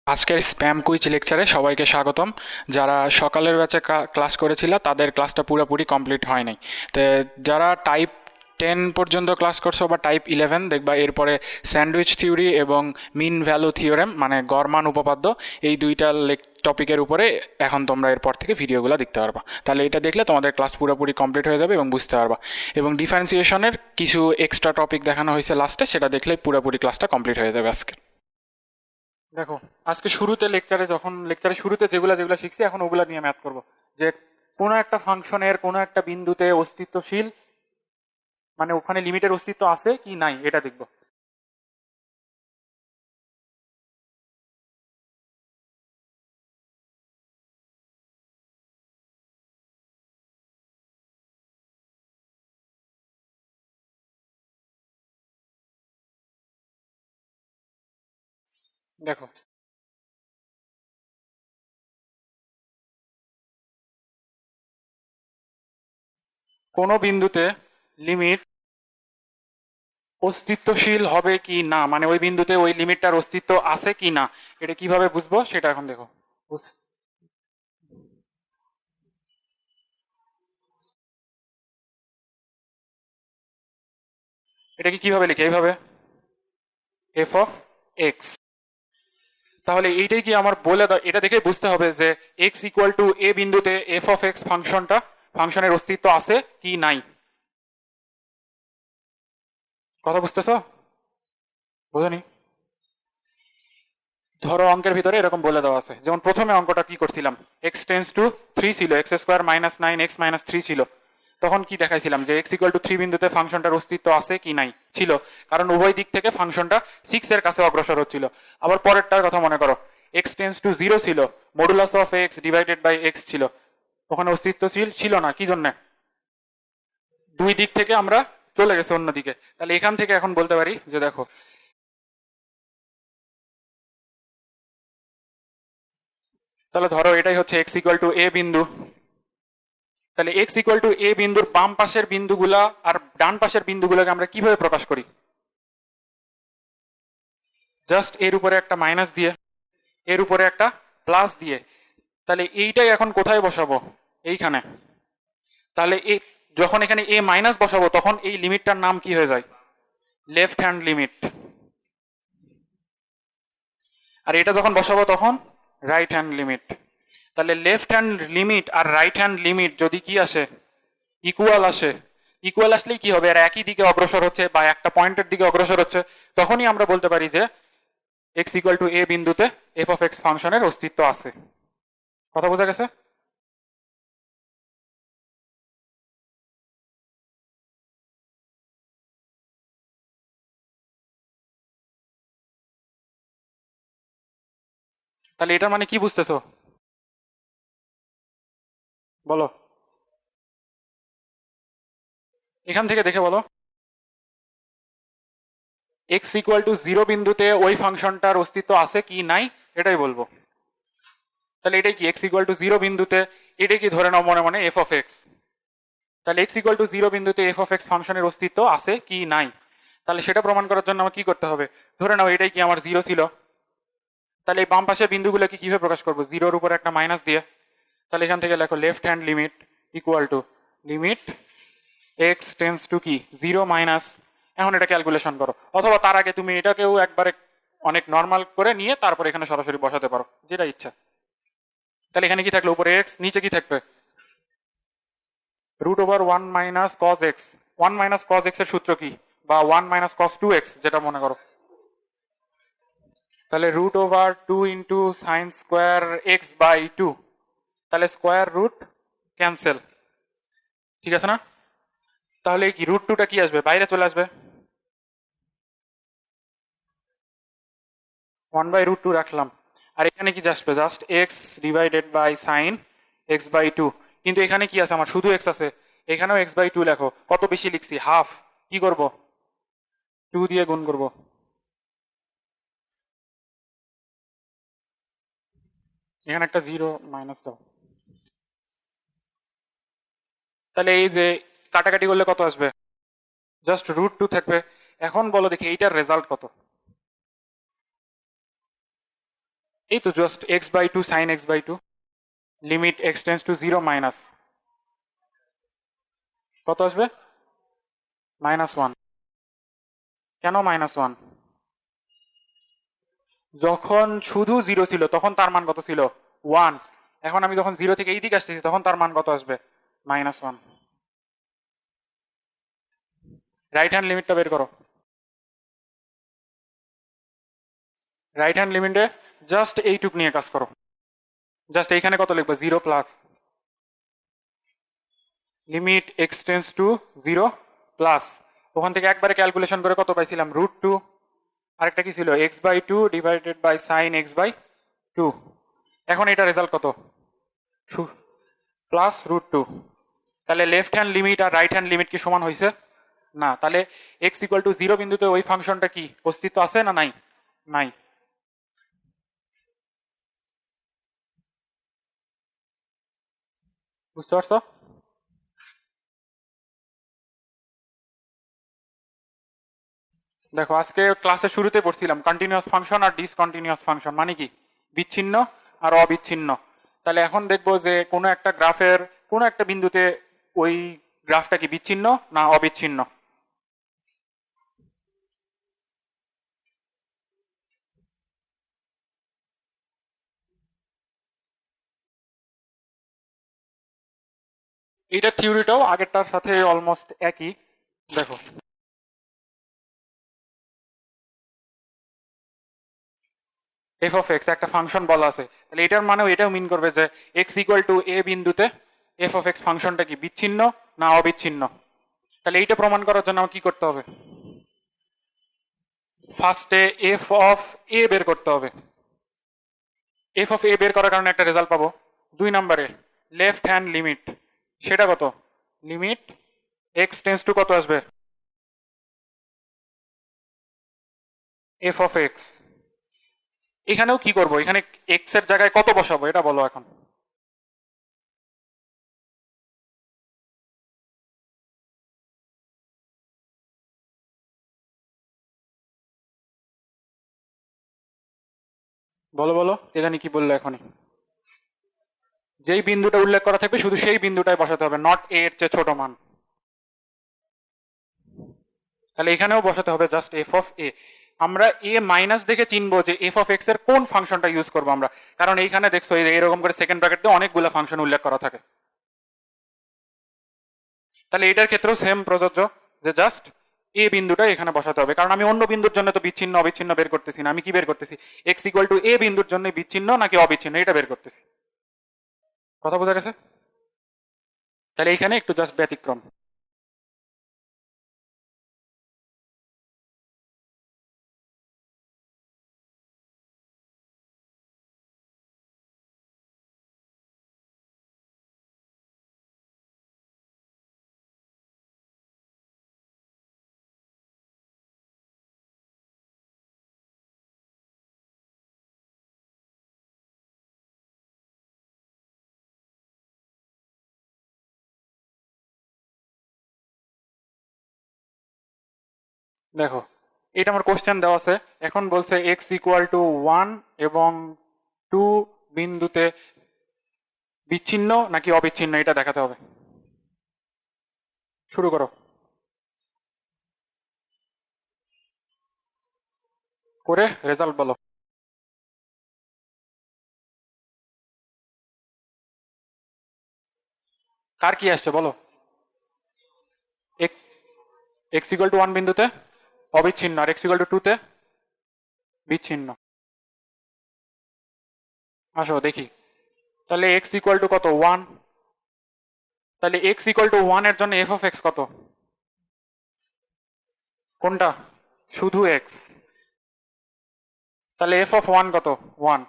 আজকের spam quiz লেকচারে সবাইকে স্বাগতম। যারা সকালের ব্যাচে ক্লাস করেছিল তাদের ক্লাসটা পুরোপুরি কমপ্লিট হয়নি। তো যারা টাইপ 10 পর্যন্ত ক্লাস করছো বা টাইপ 11 দেখবা, এরপরে স্যান্ডউইচ থিওরি এবং মিন ভ্যালু থিওরেম মানে গড় মান উপপাদ্য, এই দুইটা টপিকের উপরে এখন তোমরা এরপর থেকে ভিডিওগুলো দেখতে পারবা। তাহলে এটা দেখলে তোমাদের ক্লাস পুরোপুরি কমপ্লিট হয়ে যাবে এবং বুঝতে পারবা। এবং ডিফারেন্সিয়েশনের কিছু এক্সট্রা টপিক দেখানো হয়েছে লাস্টে, সেটা দেখলে পুরোপুরি ক্লাসটা কমপ্লিট হয়ে যাবে আজকে। দেখো, আজকে শুরুতে লেকচারের শুরুতে যেগুলা যেগুলা শিখছি এখন ওগুলা নিয়ে ম্যাথ করব। যে কোনো একটা ফাংশনের কোনো একটা বিন্দুতে অস্তিত্বশীল মানে ওখানে লিমিটের অস্তিত্ব আছে কি নাই এটা দেখব। দেখো, কোনো বিন্দুতে লিমিট অস্তিত্বশীল হবে কি না, মানে ওই বিন্দুতে ওই লিমিটটার অস্তিত্ব আছে কি না, এটা কিভাবে বুঝবো সেটা এখন দেখো। এটাকে কিভাবে লিখি? এইভাবে, এফ অফ এক্স। তাহলে এইটাই কি আমার বলে দাও, এটা দেখে বুঝতে হবে যে এক্স ইকুয়াল টু এ বিন্দুতে এফ অফ এক্স ফাংশনের অস্তিত্ব আছে কি নাই। কথা বুঝতেছো? বুঝনি? ধরো অঙ্কের ভিতরে এরকম বলে দেওয়া আছে, যেমন প্রথমে অঙ্কটা কি করছিলাম, এক্স টেন্স টু 3 ছিল, এক্স স্কোয়ার মাইনাস 9x-3 ছিল। তখন কি দেখাইছিলাম যে এক্স ইকুয়াল টু 3 বিন্দুতে ফাংশনটার অস্তিত্ব আছে কি নাই, ছিল। কারণ উভয় দিক থেকে ফাংশনটা 6 এর কাছে অগ্রসর হচ্ছিল। আবার পরেরটার কথা মনে করো, এক্স টেন্স টু 0 ছিল, modulus of x divided by x ছিল। ওখানে অস্তিত্বশীল ছিল না, কি জন্য? দুই দিক থেকে আমরা চলে গেছে অন্যদিকে। তাহলে এখান থেকে এখন বলতে পারি যে দেখো, তাহলে ধরো এটাই হচ্ছে এক্স ইকুয়াল টু এ বিন্দু। তাহলে এক্স ইকুয়াল টু এ বিন্দুর বাম পাশের বিন্দুগুলা আর ডান পাশের বিন্দুগুলোকে আমরা কিভাবে প্রকাশ করি? জাস্ট এর উপরে একটা মাইনাস দিয়ে, এর উপরে একটা প্লাস দিয়ে। তাহলে এইটাই এখন কোথায় বসাবো? এইখানে। তাহলে এই যখন এখানে এ মাইনাস বসাবো তখন এই লিমিটটার নাম কি হয়ে যায়? Left hand limit. আর এটা যখন বসাবো তখন রাইট হ্যান্ড লিমিট। তাহলে লেফট হ্যান্ড লিমিট আর রাইট হ্যান্ড লিমিট যদি কি আসে, ইকুয়াল আসে, ইকুয়াল আসলেই কি হবে, আর একই দিকে অগ্রসর হচ্ছে বা একটা পয়েন্টের দিকে অগ্রসর হচ্ছে, তখনই আমরা বলতে পারি যে এক্স ইকুয়াল টু এ বিন্দুতে এফ অফ এক্স ফাংশনের অস্তিত্ব আছে। কথা বোঝা গেছে? তাহলে এটার মানে কি বুঝতেছো? বলো, এখান থেকে দেখে বলো। এক্স ইকুয়াল টু 0 বিন্দুতে ওই ফাংশনটার অস্তিত্ব আছে কি নাই এটাই বলবো। তাহলে এটাই কি, এক্স ইকুয়াল টু 0 বিন্দুতে, এটাই কি ধরে নাও মনে মনে এফ অফ এক্স। তাহলে এক্স ইকুয়াল টু 0 বিন্দুতে এফ অফ এক্স ফাংশনের অস্তিত্ব আছে কি নাই। তাহলে সেটা প্রমাণ করার জন্য আমার কি করতে হবে? ধরে নাও এটাই কি আমার 0 ছিল। তাহলে এই বাম পাশের বিন্দুগুলোকে কিভাবে প্রকাশ করবো? 0-র উপরে একটা মাইনাস দিয়ে। তাহলে এখান থেকে লেখো left hand limit equal to limit x tends two কি 0 মাইনাস। এখন এটা ক্যালকুলেশন করো, অথবা তার আগে তুমি এটাকেও একবারে অনেক নর্মাল করে নিয়ে তারপর এখানে সরাসরি বসাতে পারো, যেটা ইচ্ছা। তাহলে এখানে কি থাকলো? উপরে এক্স, নিচে কি থাকবে? Root over 1 minus cos x. 1 minus cos x এর সূত্র কি? বা 1 মাইনাস কজ 2 এক্স, যেটা মনে করো। তাহলে root over 2 into sine square x by 2। তাহলে স্কোয়ার রুট ক্যান্সেল, ঠিক আছে না? তাহলে কি রুট টুটা কি আসবে? বাইরে চলে আসবে। 1/√2 রাখলাম। আর এখানে কি আসবে? Just x divided by sine x by 2। কিন্তু এখানে কি আছে? আমার শুধু এক্স আছে। এখানেও এক্স বাই 2 লেখো। কত বেশি লিখছি? হাফ। কি করব? 2 দিয়ে গুণ করব। এখানে একটা জিরো মাইনাস দাও। তাহলে এই যে কাটাকাটি করলে কত আসবে? জাস্ট √2 থাকবে। এখন বলো দেখি এইটার রেজাল্ট কত? এই তো just x/2 sin x/2 limit x tense to 0 minus কত আসবে -1। কেন -1? যখন শুধু 0 ছিল তখন তার মান কত ছিল 1। এখন আমি যখন 0 থেকে এই দিকে আসতেছি তখন তার মান কত আসবে -1। রাইট হ্যান্ড লিমিটটা বের করো। রাইট হ্যান্ড লিমিটে জাস্ট এইটুক নিয়ে কাজ করো। জাস্ট এইখানে কত লিখবো 0 plus limit x tense to 0 plus ওখান থেকে একবারে ক্যালকুলেশন করে কত পাইছিলাম √2। আরেকটা কি ছিল x/2 divided by sign x/2। এখন এটা রেজাল্ট কত প্লাস √2। তাহলে লেফট হ্যান্ড লিমিট আর রাইট হ্যান্ড লিমিট কি সমান হয়েছে না। তাহলে x = 0 বিন্দুতে ওই ফাংশনটা কি অস্তিত্ব আছে না নাই নাই। বুঝতে পারছো? দেখো আজকে ক্লাসের শুরুতে পড়ছিলাম কন্টিনিউয়াস ফাংশন আর ডিসকন্টিনিউয়াস ফাংশন মানে কি বিচ্ছিন্ন আর অবিচ্ছিন্ন। তাহলে এখন দেখবো যে কোনো একটা গ্রাফের কোনো একটা বিন্দুতে ওই গ্রাফটা কি বিচ্ছিন্ন না অবিচ্ছিন্ন। এটা থিওরিটাও আগেরটার সাথে অলমোস্ট একই। দেখো f(x) একটা ফাংশন বলা আছে, তাহলে এটার মানেও এটাও মিন করবে যে x = a বিন্দুতে f(x) ফাংশনটা কি বিচ্ছিন্ন না অবিচ্ছিন্ন। তাহলে এইটা প্রমাণ করার জন্য আমার কি করতে হবে ফার্স্টে f(a) বের করতে হবে। f(a) বের করার কারণে একটা রেজাল্ট পাবো। 2 নম্বরে লেফট হ্যান্ড লিমিট সেটা কত লিমিট x টেন্স টু কত আসবে f(x) এখানেও কি করব এখানে x এর জায়গায় কত বসাবো এটা বলো এখন। বলো বলো এখানে কি বললো এখনই যেই বিন্দুটা উল্লেখ করা থাকবে শুধু সেই বিন্দুটাই বসাতে হবে নট a এর চেয়ে ছোট মান। তাহলে এখানেও বসাতে হবে জাস্ট f(a). আমরা a মাইনাস দেখে চিনবো যে f(x) এর কোন ফাংশনটা ইউজ করবো আমরা, কারণ এইখানে দেখছো এরকম করে সেকেন্ড ব্র্যাকেট দিয়ে অনেকগুলো ফাংশন উল্লেখ করা থাকে। তাহলে এটার ক্ষেত্রেও সেম প্রযোজ্য যে জাস্ট এ বিন্দুটা এখানে বসাতে হবে, কারণ আমি অন্য বিন্দুর জন্য তো বিচ্ছিন্ন অবিচ্ছিন্ন বের করতেছি না, আমি কি বের করতেছি x = a বিন্দুর জন্য বিচ্ছিন্ন নাকি অবিচ্ছিন্ন এটা বের করতেছি। কথা বোঝা গেছে? তাহলে এইখানে একটু জাস্ট ব্যতিক্রম। দেখো এটা আমার কোশ্চেন দেওয়া আছে, এখন বলছে x = 1 এবং 2 বিন্দুতে বিচ্ছিন্ন নাকি অবিচ্ছিন্ন এটা দেখাতে হবে। শুরু করো করে রেজাল্ট বলো। কার কি আসছে বলো x = 1 বিন্দুতে অবিচ্ছিন্ন আর x = 2 তে বিচ্ছিন্ন। আসো দেখি তাহলে x = কত 1, তাহলে x = 1 এর জন্য f(x) কত কোনটা শুধু x, তাহলে f(1) কত 1।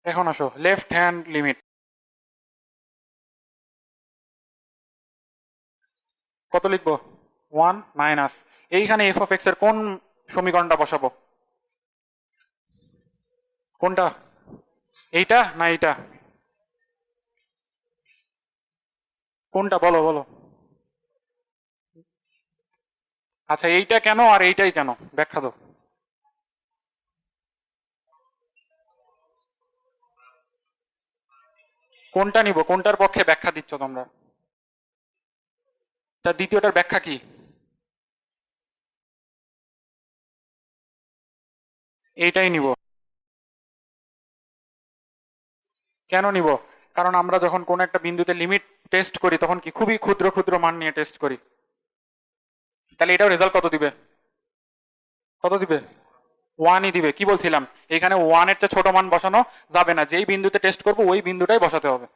এখন আসো লেফট হ্যান্ড লিমিট কত লিখবো 1 মাইনাস এইখানে f(x) এর কোন সমীকরণটা বসাবো কোনটা এইটা না এইটা কোনটা বলো বলো। আচ্ছা এইটা কেন আর এইটাই কেন ব্যাখ্যা দাও। কোনটা নিব, কোনটার পক্ষে ব্যাখ্যা দিচ্ছ তোমরা? তার দ্বিতীয়টার ব্যাখ্যা কি? এইটাই নিব। কেন নিব? কারণ আমরা যখন কোন একটা বিন্দুতে লিমিট টেস্ট করি তখন কি খুবই ক্ষুদ্র ক্ষুদ্র মান নিয়ে টেস্ট করি। তাহলে এটাও রেজাল্ট কত দিবে? কত দিবে? ওয়ানই দিবে। কি বলছিলাম, এখানে ওয়ানের চেয়ে ছোট মান বসানো যাবে না, যেই বিন্দুতে টেস্ট করবো ওই বিন্দুটাই বসাতে হবে।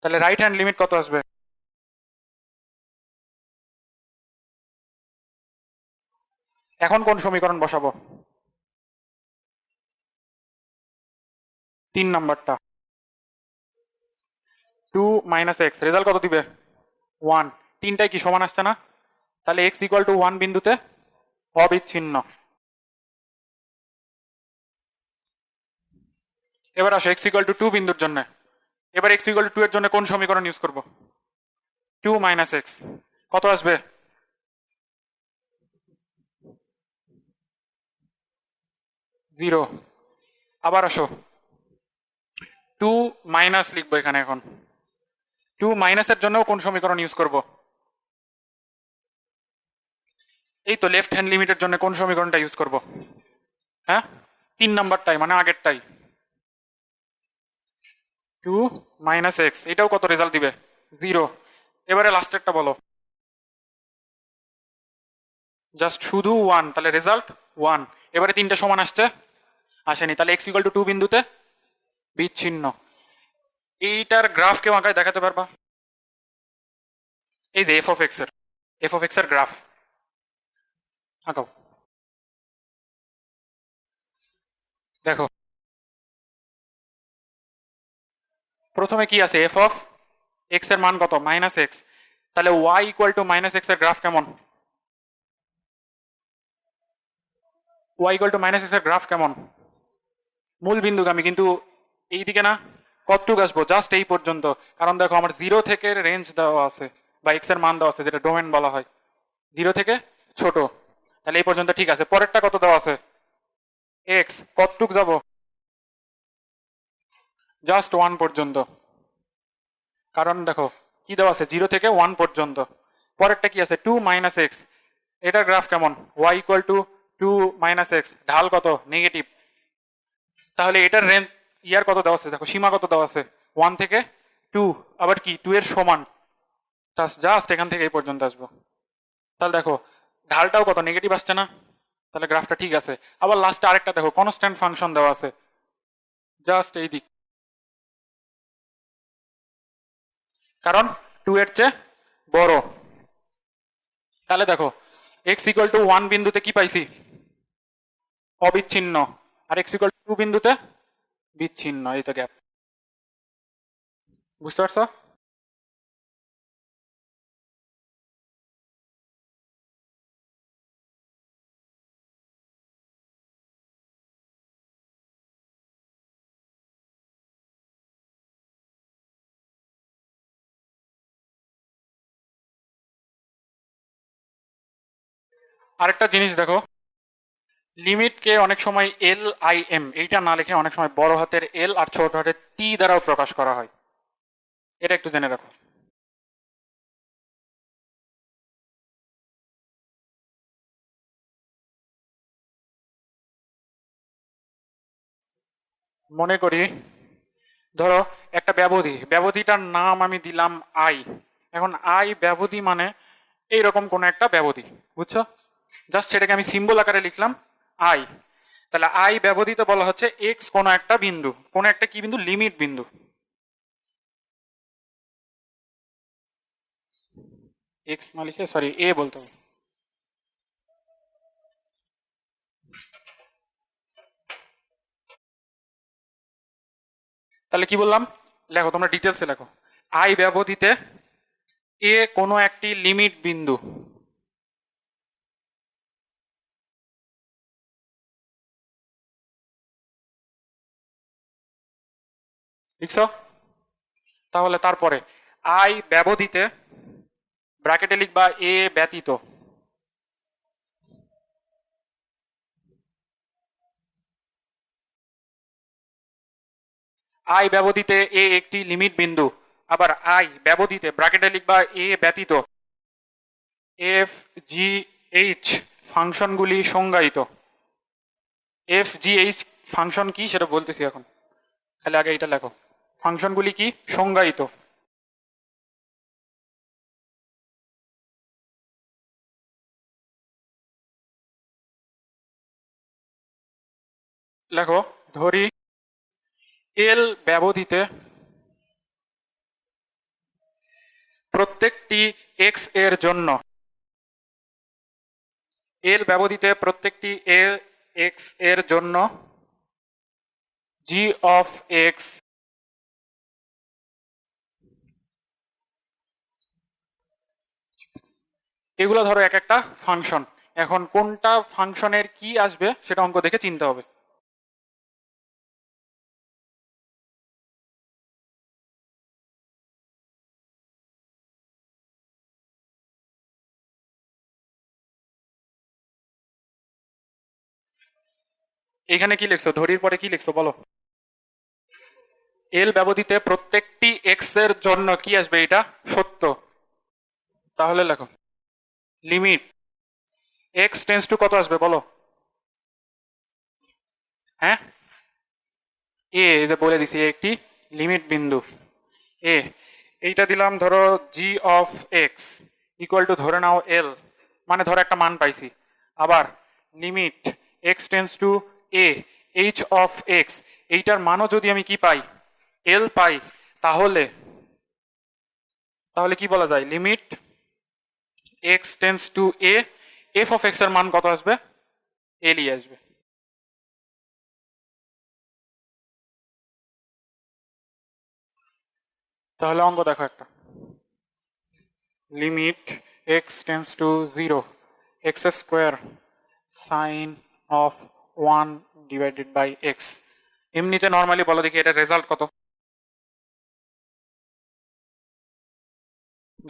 তাহলে রাইট হ্যান্ড লিমিট কত আসবে? এখন কোন সমীকরণ বসাবো? 3 নাম্বারটা। 2 - x, রেজাল্ট কত দিবে? 1। তিনটাই কি সমান আসছে না? তাহলে x = 1 বিন্দুতে অবিচ্ছিন্ন। এবার আসো x = 2 বিন্দুর জন্য। এবার x = 2 এর জন্য কোন সমীকরণ ইউজ করব? 2 - x, কত আসবে? 0। আবার আসো, 2 মাইনাস লিখবো এখানে। এখন 2 এর জন্য কোন সমীকরণ ইউজ করব? এই তো লেফট হ্যান্ড লিমিটের জন্য কোন সমীকরণটা ইউজ করব? হ্যাঁ, 3 নাম্বারটাই, মানে আগেরটাই। 2 - x, এটাও কত রেজাল্ট দিবে? 0। এবারে লাস্টেরটা বলো। জাস্ট শুধু 1, তাহলে রেজাল্ট 1। এবারে তিনটা সমান আসছে? আসেনি। তাহলে x = 2 বিন্দুতে বিচ্ছিন্ন। এইটার গ্রাফ কেউ আঁকায় দেখাতে পারবা? এই যে f(x) এর গ্রাফ আঁকাও। দেখো প্রথমে কি আছে, f(x) এর মান কত? -x। তাহলে y = -x এর গ্রাফ কেমন? y = -x এর গ্রাফ কেমন? মূল বিন্দুগামী, কিন্তু এইদিকে না। কতটুকু আসবো? জাস্ট এই পর্যন্ত। কারণ দেখো আমার 0 থেকে রেঞ্জ দেওয়া আছে, বা x এর মান দেওয়া আছে, যেটা ডোমেন বলা হয়। 0 থেকে ছোট। তাহলে এই পর্যন্ত ঠিক আছে। পরেরটা কত দেওয়া আছে? x, কতটুক যাব? জাস্ট 1 পর্যন্ত। কারণ দেখো কি দেওয়া আছে, 0 থেকে 1 পর্যন্ত। পরেরটা কি আছে? 2 - x, এটার গ্রাফ কেমন? y = 2 - x, ঢাল কত? নেগেটিভ। তাহলে এটার রেঞ্জ ইয়ার কত দেওয়া আছে? দেখো সীমা কত দেওয়া আছে? 1 থেকে 2, আবার কি 2 এর সমান। জাস্ট এখান থেকে এই পর্যন্ত আসবো। তাহলে দেখো ঢালটাও কত? নেগেটিভ আসছে না? তাহলে গ্রাফটা ঠিক আছে। আবার লাস্টে আরেকটা দেখো, কনস্ট্যান্ট ফাংশন দেওয়া আছে জাস্ট এই দিক, কারণ 2 এর চেয়ে বড়। তাহলে দেখো x = 1 বিন্দুতে কি পাইছি? অবিচ্ছিন্ন। আর x = 2 বিন্দুতে বিচ্ছিন্ন। এই তো গ্যাপ। বুঝতে পারছো? আরেকটা জিনিস দেখো, লিমিটকে অনেক সময় LIM এইটা না লিখে অনেক সময় বড় হাতের L আর ছোট হাতের T দ্বারাও প্রকাশ করা হয়। এটা একটু জেনে রাখো। মনে করি ধরো একটা ব্যবধিটার নাম আমি দিলাম আই। এখন আই ব্যবধি মানে এইরকম কোন একটা ব্যবধি, বুঝছো? জাস্ট সেটাকে আমি সিম্বল আকারে লিখলাম আই। তাহলে আই ব্যবধিতে বলা হচ্ছে এক্স কোন একটা বিন্দু, কোন একটা কি বিন্দু? লিমিট বিন্দু। এক্স না লিখে সরি এ বলতে হবে। তাহলে কি বললাম? লেখো তোমরা ডিটেলসে লেখো। আই ব্যবধিতে এ কোনো একটি লিমিট বিন্দু। লিখছো? তাহলে তারপরে আই ব্যবধিতে ব্র্যাকেটে লিখবা এ ব্যতীত। আই ব্যবধিতে এ একটি লিমিট বিন্দু, আবার আই ব্যবধিতে ব্র্যাকেটে লিখবা এ ব্যতীত এফ জি এইচ ফাংশনগুলি সংজ্ঞায়িত। এফ জি এইচ ফাংশন কি সেটা বলতেছি এখন, খালি আগে এটা লেখো, ফাংশনগুলি কি সংজ্ঞায়িত। লেখো, ধরি এল ব্যবধিতে প্রত্যেকটি এক্স এর জন্য, এল ব্যবধিতে প্রত্যেকটি এক্স এর জন্য জি অফ এক্স এগুলো ধরো এক একটা ফাংশন। এখন কোনটা ফাংশনের কি আসবে সেটা অঙ্ক দেখে চিনতে হবে। এখানে কি লিখছো, ধরির পরে কি লিখছো বলো? এল ব্যবধিতে প্রত্যেকটি এক্স এর জন্য কি আসবে, এটা সত্য। তাহলে লেখো লিমিট এক্স টেন্স টু কত আসবে বলো? হ্যাঁ, এ যে বলে দিছি একটি লিমিট বিন্দু এ, এইটা দিলাম ধরো জি অফ এক্স ইকুয়াল টু ধরে নাও এল, মানে ধরো একটা মান পাইছি। আবার limit x tends to A H of x, এইটার মানও যদি আমি কি পাই, এল পাই, তাহলে তাহলে কি বলা যায়, limit x tends to A F of x এর মান কত আসবে, এলই আসবে। তাহলে অঙ্ক দেখো একটা, limit x tends to zero x square sine of one divided by x. এমনিতে নর্মালি বলো দেখি এটা রেজাল্ট কত,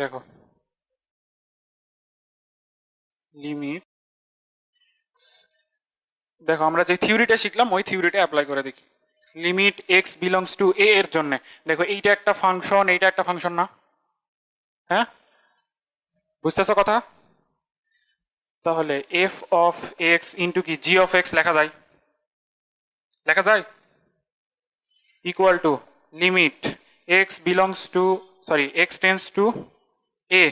দেখো লিমিট, দেখো আমরা যে থিওরিটা শিখলাম ওই থিওরিটা অ্যাপ্লাই করে দেখি। লিমিট এক্স বিলংস টু এ এর জন্য, দেখো এইটা একটা ফাংশন, এইটা একটা ফাংশন না? হ্যাঁ, বুঝতেছো কথা? তাহলে এফ অফ এক্স ইন্টু কি জি অফ এক্স লেখা যায়, লেখা যায় equal to limit x belongs to sorry x tends to a,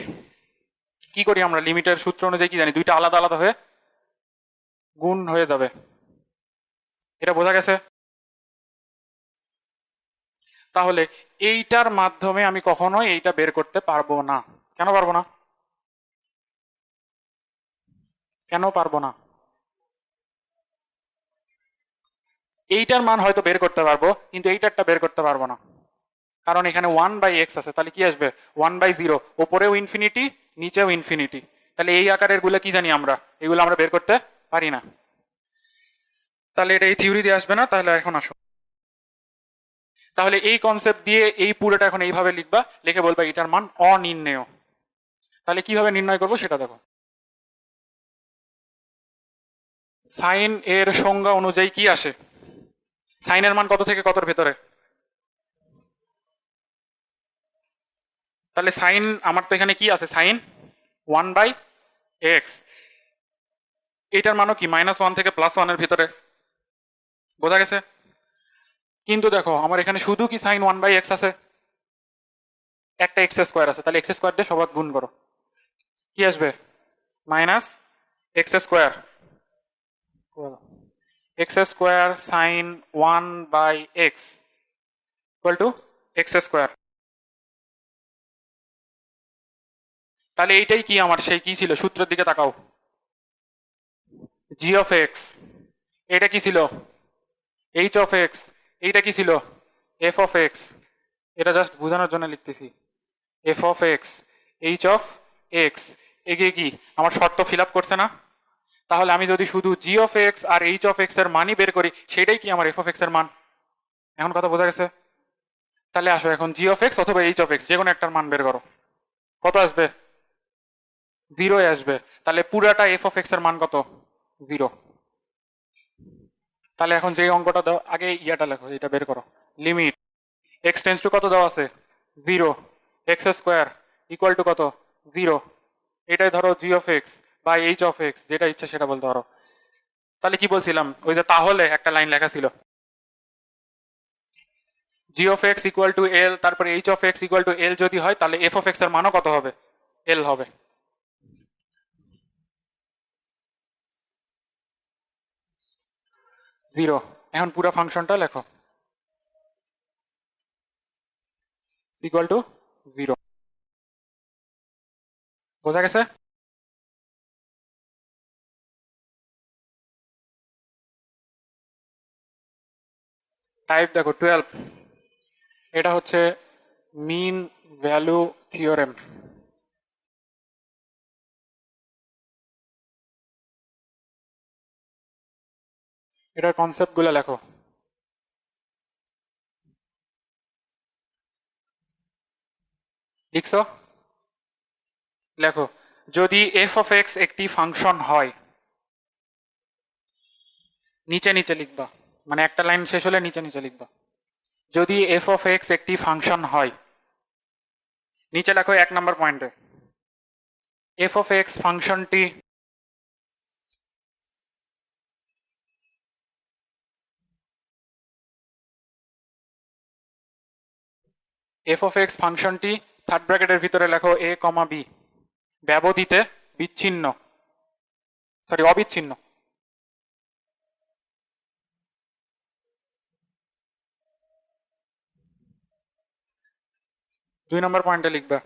কি করি আমরা লিমিটের সূত্র অনুযায়ী কি জানি, দুইটা আলাদা আলাদা হয়ে গুণ হয়ে যাবে, এটা বোঝা গেছে? তাহলে এইটার মাধ্যমে আমি কখনোই এইটা বের করতে পারবো না। কেন পারবো না? কেন পারবো না? এইটার মান হয়তো বের করতে পারবো, কিন্তু এইটারটা বের করতে পারবো না, কারণ এখানে ওয়ান বাই এক্স আছে। তাহলে কি আসবে, ওয়ান বাই জিরো, ওপরেও ইনফিনিটি নিচেও ইনফিনিটি, তাহলে এই আকারের গুলো কি জানি আমরা, এগুলো আমরা বের করতে পারি না। তাহলে এটা এই থিওরি দিয়ে আসবে না। তাহলে এখন আসো, তাহলে এই কনসেপ্ট দিয়ে এই পুরোটা এখন এইভাবে লিখবা, লিখে বলবা এটার মান অনির্ণেয়। তাহলে কিভাবে নির্ণয় করবো সেটা দেখো। সাইন এর সংজ্ঞা অনুযায়ী কি আসে, সাইনের মান কত থেকে কতর ভেতরে? তাহলে সাইন আমার তো এখানে কি আছে, সাইন ওয়ান বাই এক্স, এটার মানও কি মাইনাস ওয়ান থেকে প্লাস ওয়ানের ভিতরে, বোঝা গেছে? কিন্তু দেখো আমার এখানে শুধু কি সাইন ওয়ান বাই এক্স আছে, একটা এক্স স্কোয়ার আছে, তাহলে এক্স স্কোয়ার দিয়ে সবার গুণ করো, কি আসবে, minus x square, x square sine one by x equal to x square. তাহলে এইটাই কি আমার সেই কি ছিল, সূত্রের দিকে তাকাও, জি অফ এক্স, এটা কি ছিল এইচ অফ এক্স, এইটা কি ছিল এফ অফ এক্স, এটা জাস্ট বোঝানোর জন্য লিখতেছি, F of x H of x, এগিয়ে কি আমার শর্ত ফিল আপ করছে না? তাহলে আমি যদি শুধু জি অফ এক্স আর এইচ অফ এক্স এর মানই বের করি, সেটাই কি আমার এফ অফ এক্স এর মান। এখন কথা বোঝা গেছে? তাহলে আসো এখন জি অফ এক্স অথবা এইচ অফ এক্স যে কোনো একটার মান বের করো, কত আসবে, জিরো আসবে। তাহলে পুরাটা এফ অফ এক্স এর মান কত, জিরো। তাহলে এখন যে অঙ্কটা দাও আগে ইয়াটা লেখো, এটা বের করো, লিমিট এক্স টেন্স টু কত দেওয়া আছে 0, এক্স স্কোয়ার ইকুয়াল টু কত 0, এটাই ধরো জি অফ এক্স বা এইচ অফ এক্স, যেটা ইচ্ছা সেটা বলতে পারো। তাহলে কি বলছিলাম, ওই যে তাহলে একটা লাইন লেখা ছিল, g of x equal to l, তারপরে h of x equal to l যদি হয়, তাহলে এফ অফ এক্স এর মানও কত হবে, এল হবে। 0। এখন পুরো ফাংশনটা লেখো, ইকুয়াল টু 0। বোঝা গেছে? টাইপ দেখো 12, এটা হচ্ছে মিন ভ্যালু থিওরেম। এটার কনসেপ্ট গুলো লেখো। লিখছো? লেখো, যদি এফ অফ এক্স একটি ফাংশন হয়, নিচে নিচে লিখবা, মানে একটা লাইন শেষ হলে নিচে নিচে লিখবা। যদি এফ অফ এক্স একটি ফাংশন হয়, নিচে লেখো 1 নম্বর পয়েন্টে, এফ অফ এক্স ফাংশনটি এফ অফ এক্স ফাংশনটি থার্ড ব্র্যাকেটের ভিতরে লেখো এ কমা বি, ব্যবধিতে বিচ্ছিন্ন, সরি অবিচ্ছিন্ন। দুই নম্বর পয়েন্টে লিখবা,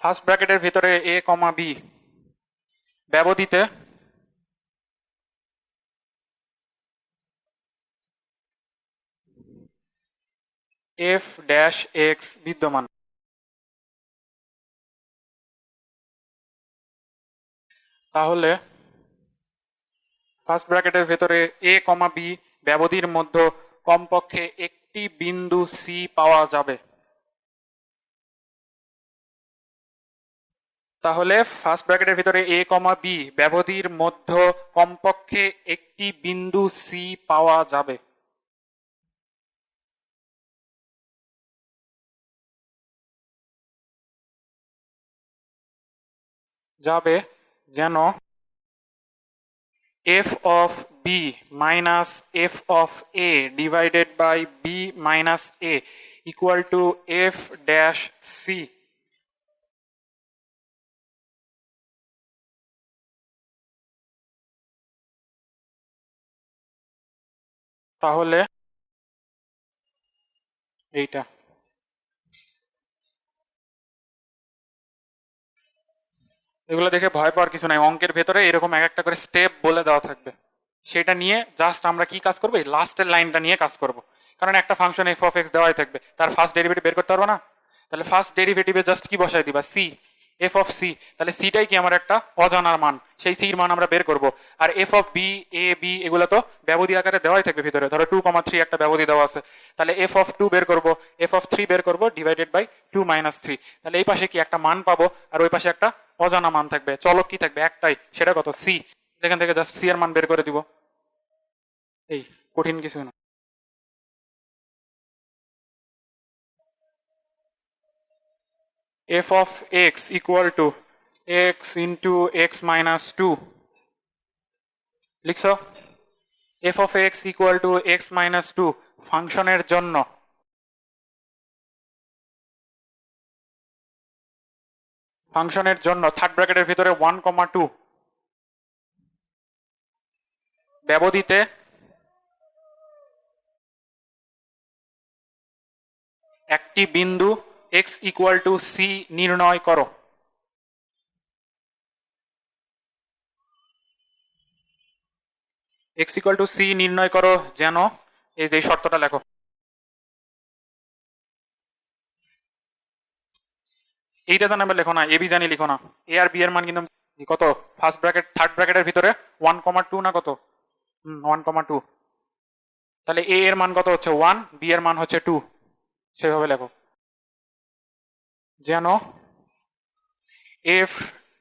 ফার্স্ট ব্র্যাকেটের ভিতরে এ কমা বি, ব্যবধিতে এফ ড্যাশ এক্স বিদ্যমান। তাহলে ফার্স্ট ব্র্যাকেটের ভেতরে এ কমা বি ব্যবধির মধ্যে কমপক্ষে একটি বিন্দু সি পাওয়া যাবে। তাহলে ফার্স্ট ব্র্যাকেটের ভিতরে এ কমা বি ব্যবধির মধ্যে কমপক্ষে একটি বিন্দু সি পাওয়া যাবে। যাবে যেন f of b minus f of a divided by b minus a equal to f dash c. তাহলে এইটা, এগুলো দেখে ভয় পাওয়ার কিছু নাই, অঙ্কের ভেতরে এরকম এক একটা করে স্টেপ বলে দেওয়া থাকবে, সেটা নিয়ে জাস্ট আমরা কি কাজ করবো, লাস্টের লাইনটা নিয়ে কাজ করব। কারণ একটা ফাংশন এফ অফ এক্স দেওয়াই থাকবে, তার ফার্স্ট ডেরিভেটিভ বের করতে পারবো না, তাহলে ফার্স্ট ডেরিভেটিভে জাস্ট কি বসাই দিবা, সি, এফ অফ সি। তাহলে সিটাই কি আমার একটা অজানার মান, সেই সির মান আমরা বের করব। আর f of b a b এগুলো তো ব্যবধি আকারে দেওয়াই থাকবে ভিতরে, ধরো 2,3 একটা ব্যবধি দেওয়া আছে, তাহলে এফ অফ 2 বের করব, এফ অফ 3 বের করব ডিভাইডেড বাই 2 মাইনাস 3। তাহলে এই পাশে কি একটা মান পাবো, আর ওই পাশে একটা অজানা মান থাকবে, চলক কি থাকবে একটাই, সেটা কত সি। এখান থেকে জাস্ট সি এর মান বের করে দিব, এই কঠিন কিছু না। F of x equal to x into x minus 2, লিখছো? F of x equal to x minus 2 ফাংশনের জন্য, ফাংশনের জন্য থার্ড ব্র্যাকেটের ভিতরে 1,2 ব্যবধিতে একটি বিন্দু এক্স ইকুয়াল টু সি নির্ণয় করো। এক্স ইকুয়াল টু সি নির্ণয় করো যেন, এই যে শর্তটা লেখো, এইটা তো নাম্বার লেখো না, এ বি জানি লিখো না, এ আর বি এর মান কিন্তু কত, ফার্স্ট ব্র্যাকেট থার্ড ব্র্যাকেটের ভিতরে 1,2 না কত, 1,2। তাহলে এ এর মান কত হচ্ছে 1, বি এর মান হচ্ছে 2, সেভাবে লেখো যেন f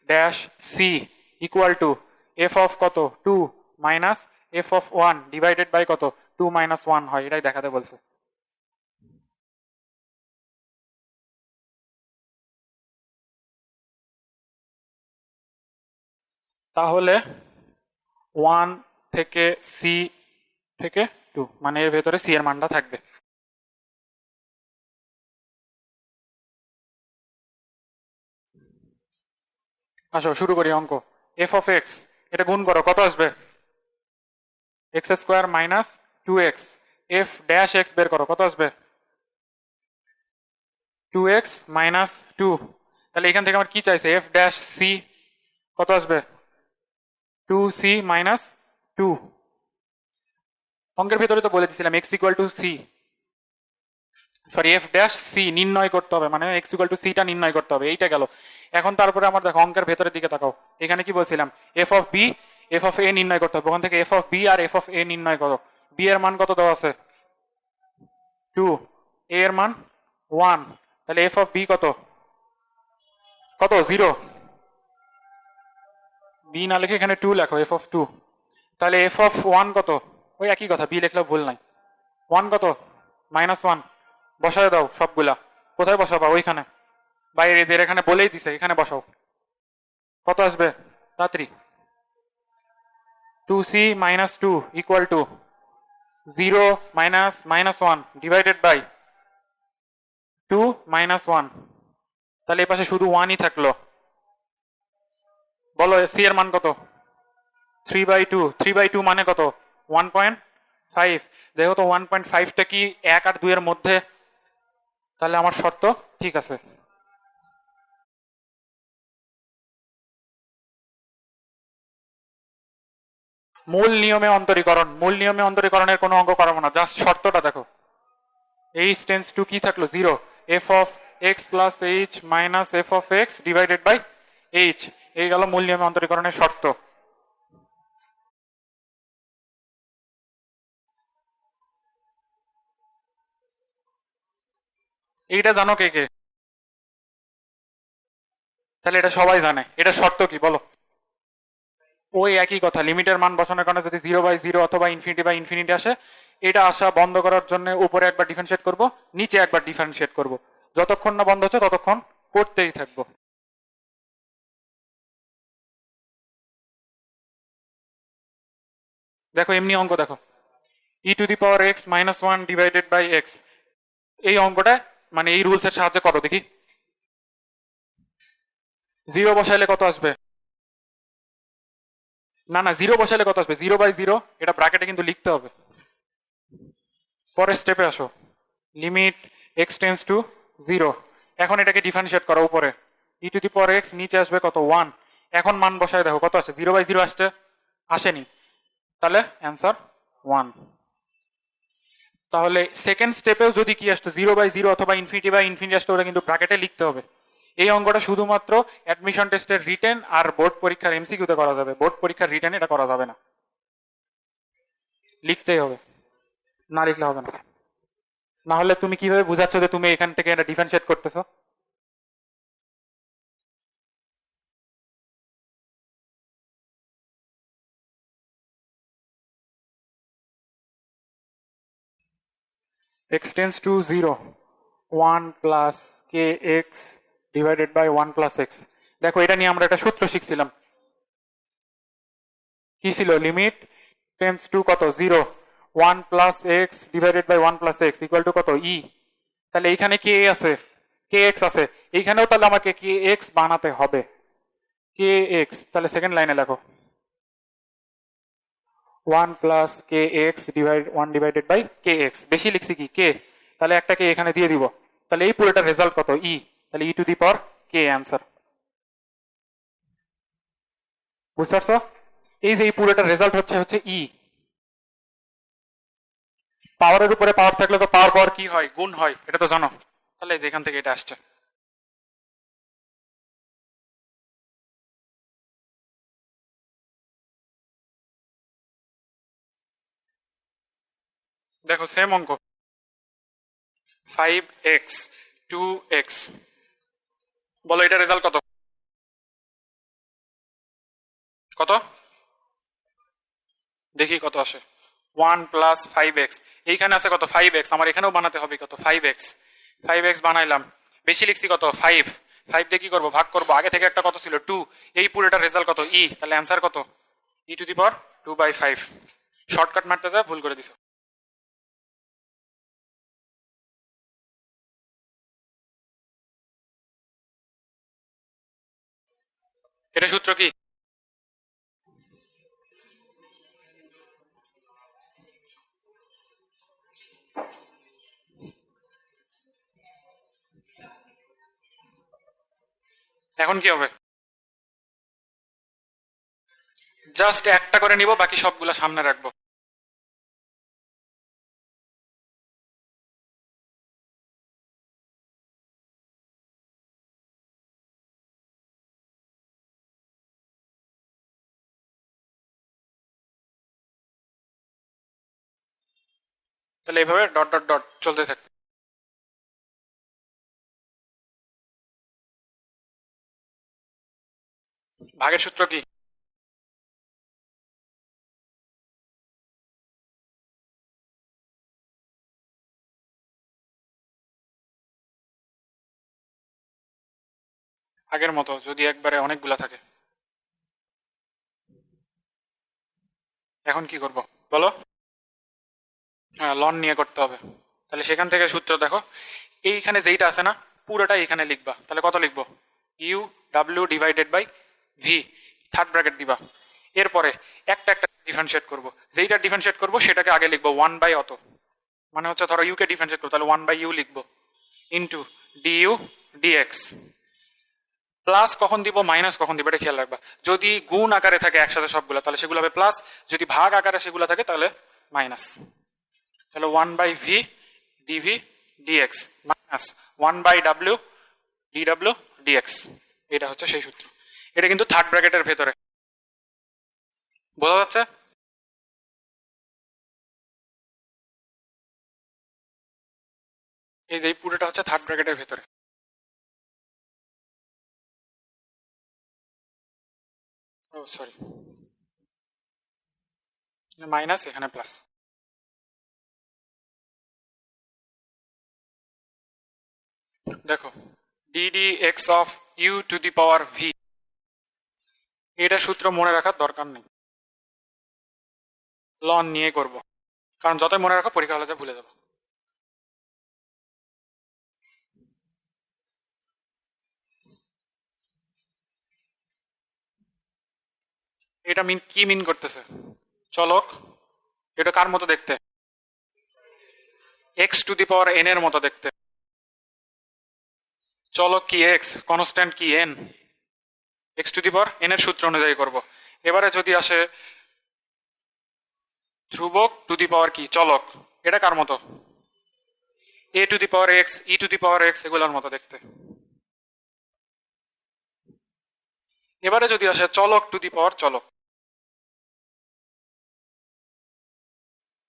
dash c equal to f of কত 2 minus f of one divided by কত 2 মাইনাস 1 হয়, এটাই দেখাতে বলছে। তাহলে 1 থেকে সি থেকে 2, মানে এর ভেতরে সি এর মানটা থাকবে। আসো শুরু করি অঙ্ক। এফ অফ এক্স, এটা গুণ করো, কত আসবে? X square minus 2x। F dash x বের করো, কত আসবে? 2x minus 2। তাহলে এখান থেকে আমার কি চাইছে? এফ ড্যাশ সি, কত আসবে? 2c minus 2। অঙ্কের ভেতরে তো বলে দিছিলাম x equal to c, sorry f dash c নির্ণয় করতে হবে, মানে x ইকুয়াল টু সিটা নির্ণয় করতে হবে, এইটা গেল। এখন তারপরে আমার দেখো অঙ্কের ভেতরের দিকে তাকাও, এখানে কি বলছিলাম? F of b f of a নির্ণয় করতে হবে, ওখান থেকে এফ অফ বি আর এফ অফ এ নির্ণয় করো। বি এর মান কত দেওয়া আছে? 2, এ এর মান 1, তাহলে এফ অফ বি কত? কত? 0। বি না লিখে এখানে 2 লেখো, এফ অফ 2। তাহলে এফ অফ 1 কত? ওই একই কথা, বি লিখলেও ভুল নাই। 1 কত? মাইনাস 1। বসায় দাও সবগুলা। কোথায় বসাবা? ওইখানে, বাইরে এদের এখানে বলেই দিছে, এখানে বসাও। কত আসবে তাড়াতাড়ি? 2c minus 2 equal to 0 minus minus 1 divided by 2 minus 1। তাহলে এই পাশে শুধু 1ই থাকলো। বলো সি এর মান কত? 3/2। 3/2 মানে কত? 1.5। দেখো তো 1.5টা কি 1 আর 2 এর মধ্যে? তাহলে আমার শর্ত ঠিক আছে। মূল নিয়মে অন্তরীকরণ, মূল নিয়মে অন্তরীকরণের কোনো অঙ্ক করাবো না, জাস্ট শর্তটা দেখো। এইচ টেন্স টু কি থাকলো? 0। F of x plus h minus f of x divided by h, এই গেল মূল নিয়মে অন্তরীকরণের শর্ত। এইটা জানো কে কে? তাহলে এটা সবাই জানে, এটা শর্ত কি বলো? ওই একই কথা, লিমিটের মান বসানোর কারণে যদি 0/0 অথবা ইনফিনিটি আসে, এটা আসা বন্ধ করার জন্য উপরে একবার ডিফারেন্সিয়েট করব, নিচে একবার ডিফারেন্সিয়েট করব, যতক্ষণ না বন্ধ হচ্ছে ততক্ষণ করতেই থাকবো। দেখো এমনি অঙ্ক দেখো, e to the power x minus 1 divided by x, এই অঙ্কটা মানে এই রুলসের সাহায্যে করো দেখি। 0 বসাইলে কত আসবে? না না, 0 বসাইলে কত আসবে? 0/0, এটা ব্র্যাকেটে কিন্তু লিখতে হবে। পরের স্টেপে আসো, লিমিট এক্স টেন্স টু 0। এখন এটাকে ডিফারেন্সিয়েট করো উপরে, ই টু দি পাওয়ার এক্স, নিচে আসবে কত? 1। এখন মান বসায় দেখো কত আসে? 0/0 আসছে? আসেনি, তাহলে অ্যান্সার 1। তাহলে সেকেন্ড স্টেপেও যদি কি আসতো 0/0 অথবা ইনফিনিটি আসতো, ওটা কিন্তু ব্র্যাকেটে লিখতে হবে। এই অঙ্কটা শুধুমাত্র অ্যাডমিশন টেস্টের রিটেন আর বোর্ড পরীক্ষার এমসিকিউতে করা যাবে, বোর্ড পরীক্ষার রিটেন এটা করা যাবে না, লিখতেই হবে, না লিখলে হবে না। না হলে তুমি কিভাবে বুঝাচ্ছ যে তুমি এখান থেকে এটা ডিফারেন্সিয়েট করতেছো? x tends to 0, 1 plus kx divided by 1 plus x। দেখো এটা নিয়ে আমরা একটা সূত্র শিখছিলাম, কি ছিল? লিমিট টেন্স টু কত? 0, 1 plus x divided by 1 plus x equal to কত? e। তাহলে এইখানে কে আছে? kx আছে, এইখানেও তাহলে আমাকে kx বানাতে হবে, kx। তাহলে সেকেন্ড লাইনে লেখো 1 plus kx divide 1 divided by kx, বেশি লিখছি কি k, তাহলে একটা কে এখানে দিয়ে দিব, তাহলে এই পুরোটার রেজাল্ট কত? e। তাহলে ই to the power K answer. বুঝতে পারছো? এই যে এই পুরোটার রেজাল্ট হচ্ছে ই। পাওয়ারের উপরে পাওয়ার থাকলে তো পাওয়ার পাওয়ার কি হয়? গুণ হয়, এটা তো জানো। তাহলে এখান থেকে এটা আসছে। দেখো সেম অঙ্ক, 5x 2x, বলো এটা রেজাল্ট কত? কত? দেখি কত আসে। 1 + 5x, এইখানে আছে কত 5x, আমার এখানেও বানাতে হবে কত 5x। 5x বানাইলাম, বেশি লিখছি কত 5। 5 দিয়ে কি করবো, ভাগ করবো, আগে থেকে একটা কত ছিল 2, এই পুরোটার রেজাল্ট কত ই, তাহলে অ্যান্সার কত e⁻²/5। শর্টকাট মারতে দেয়, ভুল করে দিছো। এটা সূত্র কি? এখন কি হবে, জাস্ট একটা করে নিব, বাকি সবগুলা সামনে রাখবো। তাহলে এইভাবে ডট ডট ডট চলতে থাকবে। ভাগের সূত্র কি? আগের মতো, যদি একবারে অনেকগুলা থাকে। এখন কি করব বলো? হ্যাঁ, লন নিয়ে করতে হবে। তাহলে সেখান থেকে সূত্র দেখো, এইখানে যেইটা আছে না, পুরোটাই এখানে লিখবা। তাহলে কত লিখবো, u/w/v, থার্ড ব্র্যাকেট দিবা। এরপরে একটা একটা ডিফারেন্সিয়েট করবো, যেইটা ডিফারেন্সিয়েট করবো সেটাকে আগে লিখবো 1/অত, মানে হচ্ছে ধরো ইউকে ডিফারেন্সিয়েট করবো, তাহলে 1/u লিখবো, ইন্টু du dx। প্লাস কখন দিব, মাইনাস কখন দিব, এটা খেয়াল রাখবা। যদি গুণ আকারে থাকে একসাথে সবগুলা, তাহলে সেগুলো হবে প্লাস, যদি ভাগ আকারে সেগুলো থাকে তাহলে মাইনাস। তাহলে 1/v dv dx minus 1/w dw dx, এটা হচ্ছে সেই সূত্র। এটা কিন্তু থার্ড ব্র্যাকেটের ভেতরে, বোঝা যাচ্ছে? এই যে পুরোটা হচ্ছে থার্ড ব্র্যাকেটের ভেতরে। ও সরি, মাইনাস এখানে প্লাস। দেখো ddx অফ u⁻v, এটা সূত্র মনে রাখার দরকার নেই, লন নিয়ে করব, কারণ যতই মনে রাখো পরীক্ষা হলে যা ভুলে যাবো। এটা কি মিন করতেছে, চলক, এটা কার মতো দেখতে, x⁻n এর মতো দেখতে। চলক কি x, কনস্ট্যান্ট কি n, x⁻n এর সূত্র অনুযায়ী করব। এবারে যদি আসে ধ্রুবক টু দি পাওয়ার কি, চলক, এটা কার মতো, a⁻x e⁻x এগুলোর মতো দেখতে। এবারে যদি আসে চলক টু দি পাওয়ার চলক,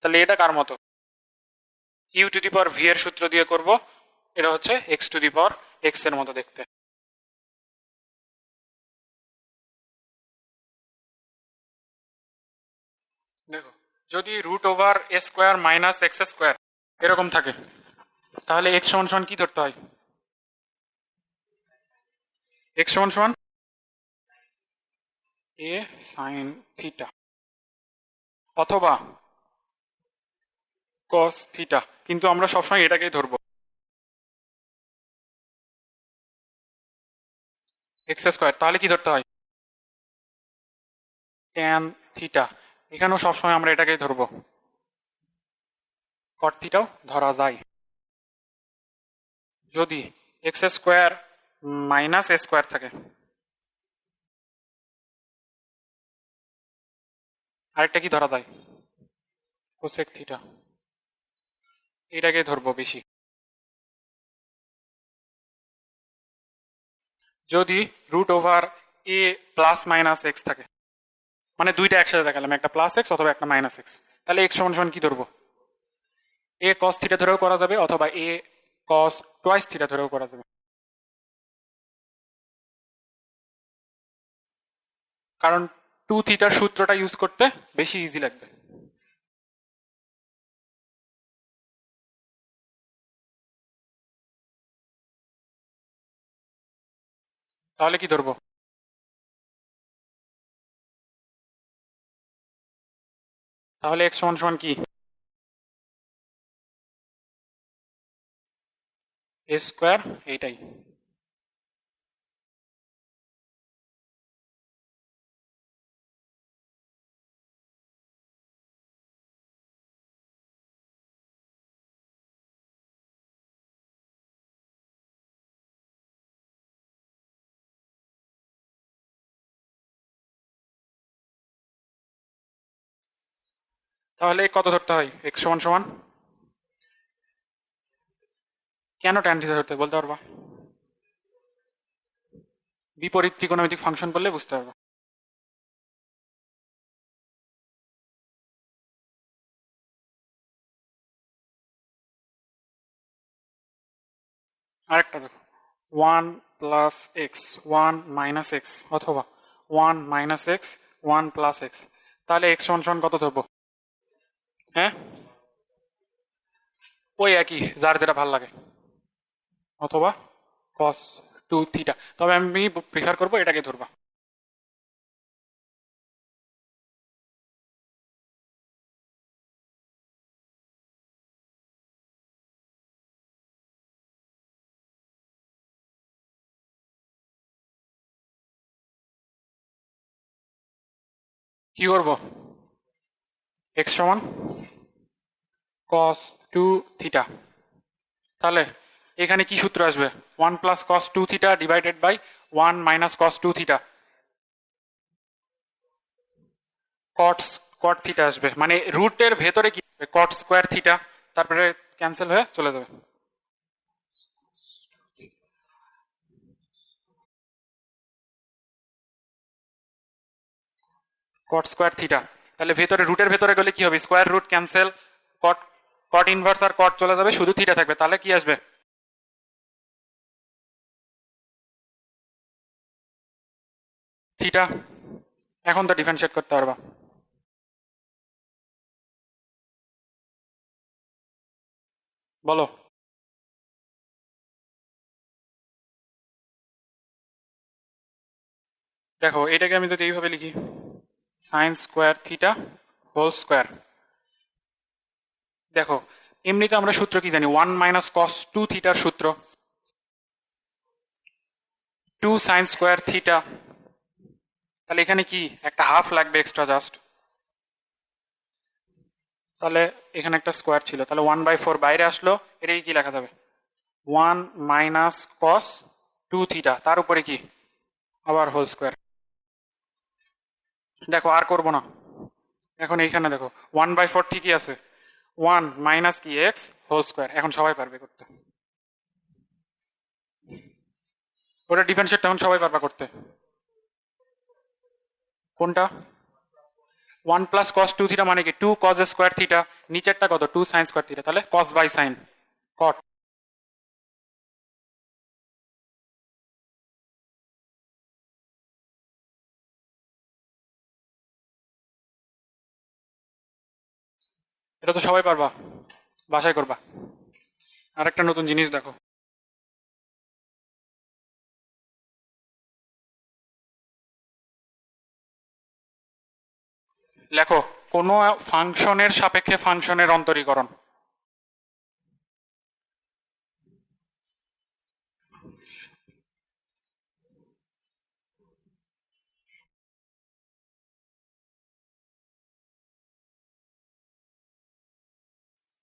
তাহলে এটা কার মতো, u⁻v এর সূত্র দিয়ে করব, এটা হচ্ছে x⁻x এর মতো দেখতে। দেখো যদি √(a²-x² এরকম থাকে, তাহলে x সমান কি ধরতে হয়, x সমান a sin θ অথবা cos θ, কিন্তু আমরা সবসময় এটাকেই ধরবো x², তাহলে কি ধরতে হয় tan θ, এখানেও সবসময় আমরা এটাকেই ধরবো, cot θ ধরা যায়। যদি x² - a² থাকে, আরেকটা কি ধরা যায়, cosec θ, এটাকে ধরবো বেশি। যদি √(a+-x) থাকে, মানে দুইটা একসাথে দেখালাম, একটা +x অথবা একটা -x, তাহলে x সমান কি ধরবো, a cos θ ধরেও করা যাবে অথবা a cos twice θ ধরেও করা যাবে, কারণ 2θ সূত্রটা ইউজ করতে বেশি ইজি লাগবে। তাহলে কি ধরবো? তাহলে এক্স সমান সমান কি? এ স্কোয়ার, এইটাই। তাহলে কত ধরতে হয় এক্স সমান সমান? কেন ট্যান থিটা ধরতে হয় বলতে পারবা? বিপরীত ত্রিকোণমিতিক ফাংশন করলে বুঝতে পারবা। আরেকটা দেখো, 1 + x 1 - x, অথবা 1 - x 1 + x। তাহলে এক্স সমান সমান কত ধরবো? হ্যাঁ, ওই একই, যার যেটা ভাল লাগে। অথবা cos 2 থিটা, তবে আমি প্রিফার করবো এটাকে ধরবা। কি করবো? এক্স সমান cos 2 থিটা। তাহলে এখানে কি সূত্র আসবে? 1 + cos 2 theta divided by 1 - cos 2 theta. Cot cot theta আসবে, মানে রুটের ভেতরে কি cot2 থিটা, তারপরে ক্যান্সেল হয়ে চলে যাবে। cot2 থিটা, তাহলে ভেতরে রুটের ভেতরে গেলে কি হবে? স্কোয়ার রুট ক্যান্সেল, কট কট ইনভার্স আর কট চলে যাবে, শুধু থিটা থাকবে। তাহলে কি আসবে? থিটা। এখন তো ডিফারেন্সিয়েট করতে পারবা। বলো। দেখো, এটাকে আমি যদি এইভাবে লিখি, sin2 থিটা হোল স্কোয়ার। দেখো, এমনিতে আমরা সূত্র কি জানি? 1 - cos 2 থিটার সূত্র 2 sin2 থিটা। তাহলে এখানে কি একটা হাফ লাগবে এক্সট্রা জাস্ট। তাহলে এখানে একটা স্কোয়ার ছিল, তাহলে 1/4 বাইরে আসলো। এটাকে কি লেখা যাবে? 1 - cos 2 থিটা, তার উপরে কি আবার হোল স্কোয়ার। দেখো, আর করবো না। এখন এইখানে দেখো 1/4 ঠিকই আছে, 1 মাইনাস কি এক্স হোল স্কোয়ার। এখন সবাই পারবে করতে, ওটা ডিফারেন্সিয়েট তখন সবাই পারবা করতে। কোনটা? 1 + cos 2 থিটা মানে কি 2 cos² থিটা, নিচেরটা কত 2 sin² থিটা, তাহলে cos বাই সাইন কট। এটা তো সবাই পারবা, বাসায় করবা। আরেকটা নতুন জিনিস দেখো, লেখো কোনো ফাংশনের সাপেক্ষে ফাংশনের অন্তরীকরণ।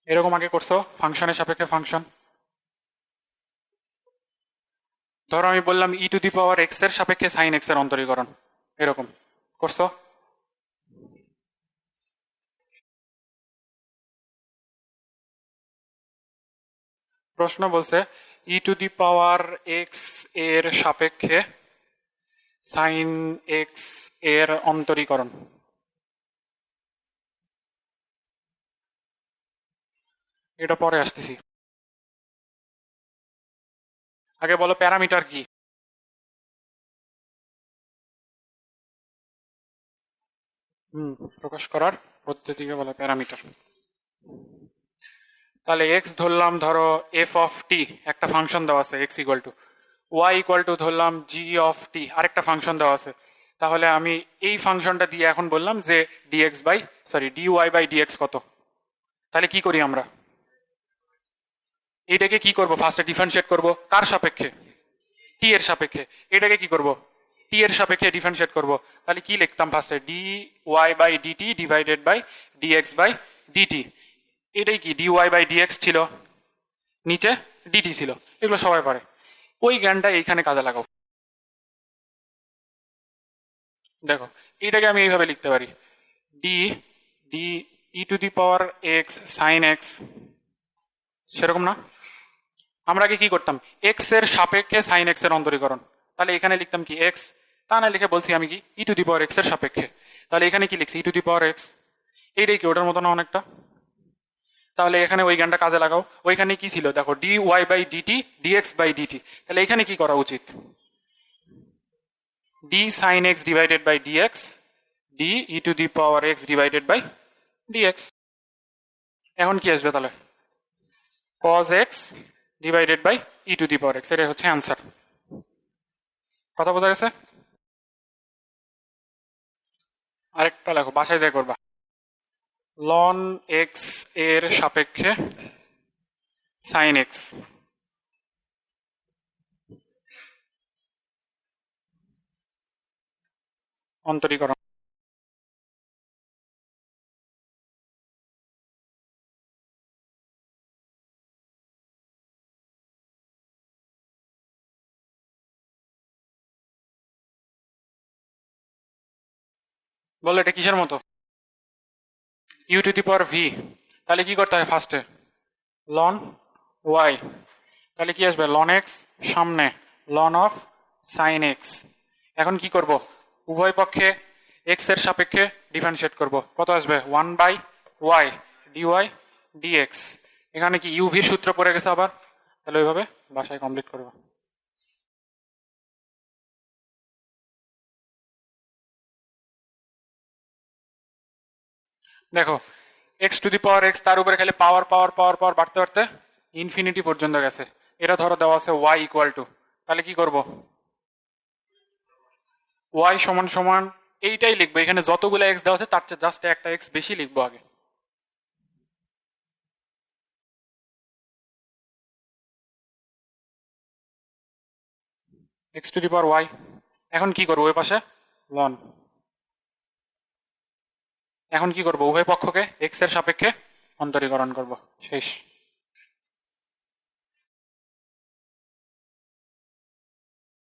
এরকম আগে করছো ফাংশনের সাপেক্ষে ফাংশন? ধরো আমি বললাম e⁻x এর সাপেক্ষে সাইন এক্স এর অন্তরীকরণ, এরকম করছো? প্রশ্ন বলছে e⁻x এর সাপেক্ষে সাইন এক্স এর অন্তরীকরণ। এটা পরে আসতেছি, আগে বলো প্যারামিটার কি? প্রকাশ করার পদ্ধতিকে বলে প্যারামিটার। তাহলে এক্স ধরলাম, ধরো এফ অফ টি একটা ফাংশন দেওয়া আছে, x equal to y equal to ধরলাম জি অফ টি, আরেকটা ফাংশন দেওয়া আছে, তাহলে আমি এই ফাংশনটা দিয়ে এখন বললাম যে dx by dy by dx কত। তাহলে কি করি আমরা, এটাকে কি করব, ফার্স্টে ডিফারেন্সিয়েট করব কার সাপেক্ষে, টি এর সাপেক্ষে। এটাকে কি করব, টি এর সাপেক্ষে ডিফারেন্সিয়েট করব। তাহলে কি লিখতাম ফার্স্টে, d y by dt divided by dx by dt. এটাই কি ডিওয়াই বাই ডিএক্স ছিল, নিচে ডিটি ছিল, এগুলো সবাই পারে। ওই জ্ঞানটা এইখানে কাজে লাগাও। দেখো এটাকে আমি এইভাবে লিখতে পারি, d d e to the power x sine x, সেরকম না? আমরা আগে কি করতাম, এক্স এর সাপেক্ষে সাইন এক্স এর অন্তরীকরণ, তাহলে এখানে লিখতাম কি এক্স, তা না লিখে বলছি আমি কি ই টু দি পাওয়ার এক্স এর সাপেক্ষে। তাহলে এখানে কি লিখছি, ই টু দি পাওয়ার এক্স, এইটাই কি ওটার মতো না অনেকটা? তাহলে এখানে ওই জ্ঞানটা কাজে লাগাও। ওইখানে কি ছিল দেখো, d y by dt dx by dt, তাহলে এখানে কি করা উচিত, d sine x divided by dx d e to the power x divided by dx. এখন কি আসবে তাহলে, cos x divided by e to the power x, এটাই হচ্ছে অ্যান্সার। কথা বোঝা গেছে? আরেকটা লেখো, বাসায় যাই করবা, লন এক্স এর সাপেক্ষে সাইন এক্স, অন্তরীকরণ। বলো এটা কিসের মতো, u to the power v. তাহলে কি করতে হয় ফার্স্টে, লন ওয়াই, তাহলে কি আসবে লন এক্স, সামনে লন অফ সাইন এক্স। এখন কি করব, উভয় পক্ষে এক্স এর সাপেক্ষে ডিফারেন্সিয়েট করব, কত আসবে, one by y dy dx. এখানে কি ইউভির সূত্র পড়ে গেছে আবার, তাহলে ওইভাবে বাসায় কমপ্লিট করবো। দেখো x to the power x, তার উপরে খালি পাওয়ার পাওয়ার পাওয়ার পাওয়ার বাড়তে বাড়তে ইনফিনিটি পর্যন্ত গেছে। এটা ধরো দেওয়া আছে ওয়াই ইকুয়াল টু, তাহলে কি করব, ওয়াই সমান সমান এইটাই লিখবো, এখানে যতগুলো এক্স দেওয়া আছে তার চেয়ে জাস্ট একটা এক্স বেশি লিখবো আগে। X to the power y, এখন কি করবো ওই পাশে লন, এখন কি করবো উভয় পক্ষকে এক্স এর সাপেক্ষে অন্তরীকরণ করব, শেষ।